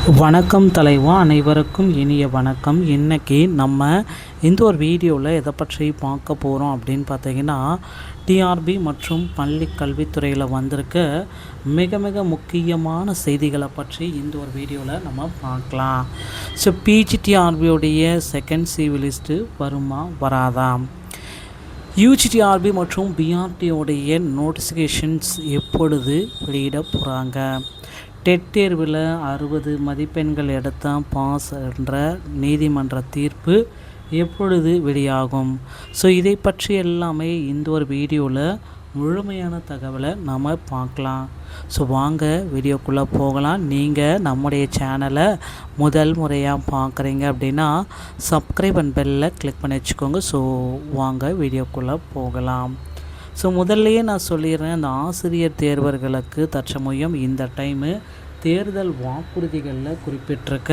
வணக்கம் தலைவா, அனைவருக்கும் இனிய வணக்கம். இன்றைக்கி நம்ம இந்த ஒரு வீடியோவில் எதை பற்றி பார்க்க போகிறோம் அப்படின்னு பார்த்தீங்கன்னா, டிஆர்பி மற்றும் பள்ளி கல்வித்துறையில் வந்திருக்க மிக மிக முக்கியமான செய்திகளை பற்றி இந்த ஒரு வீடியோவில் நம்ம பார்க்கலாம். ஸோ பிஜிடிஆர்பியோடைய செகண்ட் சிவி லிஸ்ட்டு வருமா வராதா, யூஜிடிஆர்பி மற்றும் பிஆர்டியோடைய நோட்டிஃபிகேஷன்ஸ் எப்பொழுது வெளியிட போகிறாங்க, டெட் தேர்வில் 60 மதிப்பெண்கள் எடுத்தால் பாஸ் என்ற நீதிமன்ற தீர்ப்பு எப்பொழுது வெளியாகும். ஸோ இதை பற்றி எல்லாமே இந்த ஒரு வீடியோவில் முழுமையான தகவலை நம்ம பார்க்கலாம். ஸோ வாங்க வீடியோக்குள்ளே போகலாம். நீங்கள் நம்முடைய சேனலை முதல் முறையாக பார்க்குறீங்க அப்படின்னா சப்ஸ்கிரைப் அண்ட் பெல்லில் கிளிக் பண்ணி வச்சுக்கோங்க. ஸோ வாங்க வீடியோக்குள்ளே போகலாம். ஸோ முதல்லையே நான் சொல்லிடுறேன், அந்த ஆசிரியர் தேர்வர்களுக்கு தற்சமயம் இந்த டைமு தேர்தல் வாக்குறுதிகளில் குறிப்பிட்டிருக்க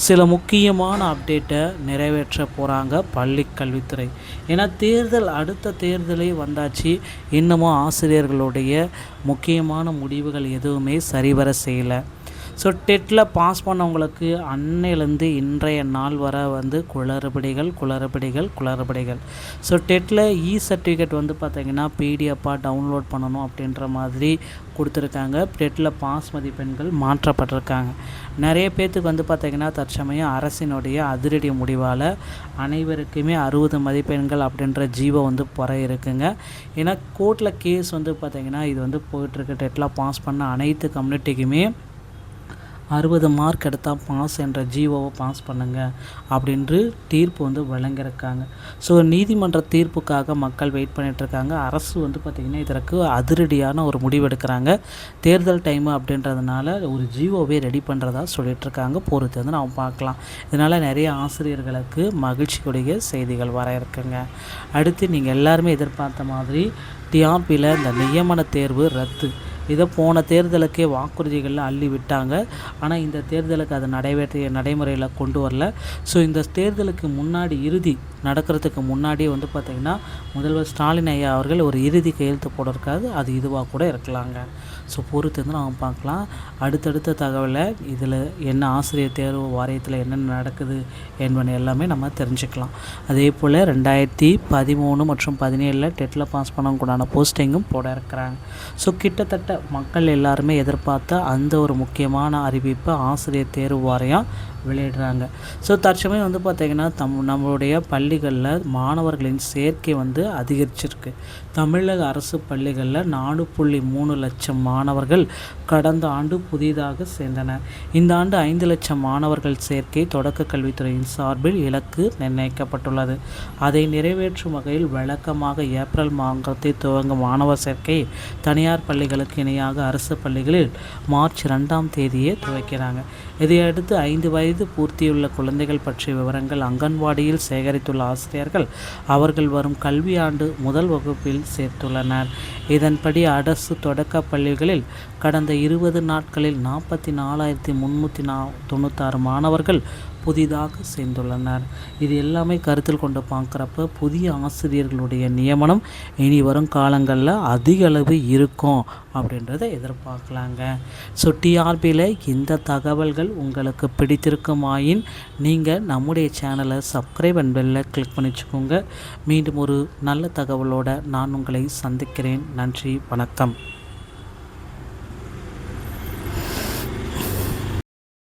சில முக்கியமான அப்டேட்டை நிறைவேற்ற போகிறாங்க பள்ளி கல்வித்துறை. ஏன்னா அடுத்த தேர்தலே வந்தாச்சு, இன்னமும் ஆசிரியர்களுடைய முக்கியமான முடிவுகள் எதுவுமே சரிவர செய்யலை. ஸோ டெட்டில் பாஸ் பண்ணவங்களுக்கு அன்னையிலேருந்து இன்றைய நாள் வர குளறுபடிகள். ஸோ டெட்டில் சர்டிஃபிகேட் பார்த்திங்கன்னா பிடிஎஃபாக டவுன்லோட் பண்ணணும் அப்படின்ற மாதிரி கொடுத்துருக்காங்க. டெட்டில் பாஸ் மதிப்பெண்கள் மாற்றப்பட்டிருக்காங்க. நிறைய பேர்த்துக்கு பார்த்திங்கன்னா தற்சமயம் அரசினுடைய அதிரடி முடிவால் அனைவருக்குமே 60 மதிப்பெண்கள் அப்படின்ற ஜீவோ புற இருக்குங்க. ஏன்னா கோர்ட்டில் கேஸ் பார்த்திங்கன்னா இது போயிட்டுருக்கு. டெட்டில் பாஸ் பண்ண அனைத்து கம்யூனிட்டிக்குமே 60 மார்க் எடுத்தால் பாஸ் என்ற ஜீவோவை பாஸ் பண்ணுங்கள் அப்படின்று தீர்ப்பு வழங்கியிருக்காங்க. ஸோ நீதிமன்ற தீர்ப்புக்காக மக்கள் வெயிட் பண்ணிகிட்ருக்காங்க. அரசு பார்த்திங்கன்னா இதற்கு அதிரடியான ஒரு முடிவு எடுக்கிறாங்க. தேர்தல் டைமு அப்படின்றதுனால ஒரு ஜீவோவே ரெடி பண்ணுறதா சொல்லிகிட்ருக்காங்க. பொறுத்து நாம் பார்க்கலாம். இதனால் நிறைய ஆசிரியர்களுக்கு மகிழ்ச்சிக்குரிய செய்திகள் வர இருக்குங்க. அடுத்து நீங்கள் எல்லாருமே எதிர்பார்த்த மாதிரி டிஆர்பியில் இந்த நியமன தேர்வு ரத்து, இதை போன தேர்தலுக்கே வாக்குறுதிகளில் அள்ளி விட்டாங்க. ஆனால் இந்த தேர்தலுக்கு அதை நடைமுறையில் கொண்டு வரல. ஸோ இந்த தேர்தலுக்கு முன்னாடி இறுதி நடக்கிறதுக்கு முன்னாடியே பார்த்திங்கன்னா முதல்வர் ஸ்டாலின் ஐயா அவர்கள் ஒரு இறுதி கையெழுத்து போட இருக்காது, அது இதுவாக கூட இருக்கலாங்க. ஸோ பொறுத்து நம்ம பார்க்கலாம். அடுத்தடுத்த தகவலை இதில் என்ன ஆசிரியர் தேர்வு வாரியத்தில் என்னென்ன நடக்குது என்பது எல்லாமே நம்ம தெரிஞ்சுக்கலாம். அதே போல் 2013 மற்றும் 2017 டெட்டில் பாஸ் பண்ணக்கூடான போஸ்டிங்கும் போட இருக்கிறாங்க. ஸோ கிட்டத்தட்ட மக்கள் எல்லாருமே எதிர்பார்த்த அந்த ஒரு முக்கியமான அறிவிப்பை ஆசிரியர் தேர்வு வாரியம் வெளியிடுறாங்க. ஸோ தற்சமயம் பார்த்திங்கன்னா நம்மளுடைய பள்ளிகளில் மாணவர்களின் சேர்க்கை அதிகரிச்சிருக்கு. தமிழக அரசு பள்ளிகளில் 4.3 லட்சம் மாணவர்கள் கடந்த ஆண்டு புதிதாக சேர்ந்தனர். இந்த ஆண்டு 5 லட்சம் மாணவர்கள் சேர்க்கை தொடக்க கல்வித்துறையின் சார்பில் இலக்கு நிர்ணயிக்கப்பட்டுள்ளது. அதை நிறைவேற்றும் வகையில் வழக்கமாக ஏப்ரல் மாதத்தில் துவங்கும் மாணவர் சேர்க்கை தனியார் பள்ளிகளுக்கு இணையாக அரசு பள்ளிகளில் மார்ச் 2ஆம் தேதியே துவக்கிறாங்க. இதையடுத்து 5 வயது பூர்த்தியுள்ள குழந்தைகள் பற்றிய விவரங்கள் அங்கன்வாடியில் சேகரித்துள்ள ஆசிரியர்கள் அவர்கள் வரும் கல்வியாண்டு முதல் வகுப்பில் சேர்த்துள்ளனர். இதன்படி அரசு தொடக்க பள்ளிகளில் கடந்த 20 நாட்களில் 44,396 மாணவர்கள் புதிதாக சேர்ந்துள்ளனர். இது எல்லாமே கருத்தில் கொண்டு பார்க்குறப்ப புதிய ஆசிரியர்களுடைய நியமனம் இனி வரும் காலங்களில் அதிக அளவு இருக்கும் அப்படின்றத எதிர்பார்க்கலாங்க. ஸோ டிஆர்பியில் இந்த தகவல்கள் உங்களுக்கு பிடித்திருக்குமாயின் நீங்கள் நம்முடைய சேனலை சப்ஸ்கிரைப் அண்ட் பெல்லை கிளிக் பண்ணி வச்சுக்கோங்க. மீண்டும் ஒரு நல்ல தகவலோடு நான் உங்களை சந்திக்கிறேன். நன்றி, வணக்கம்.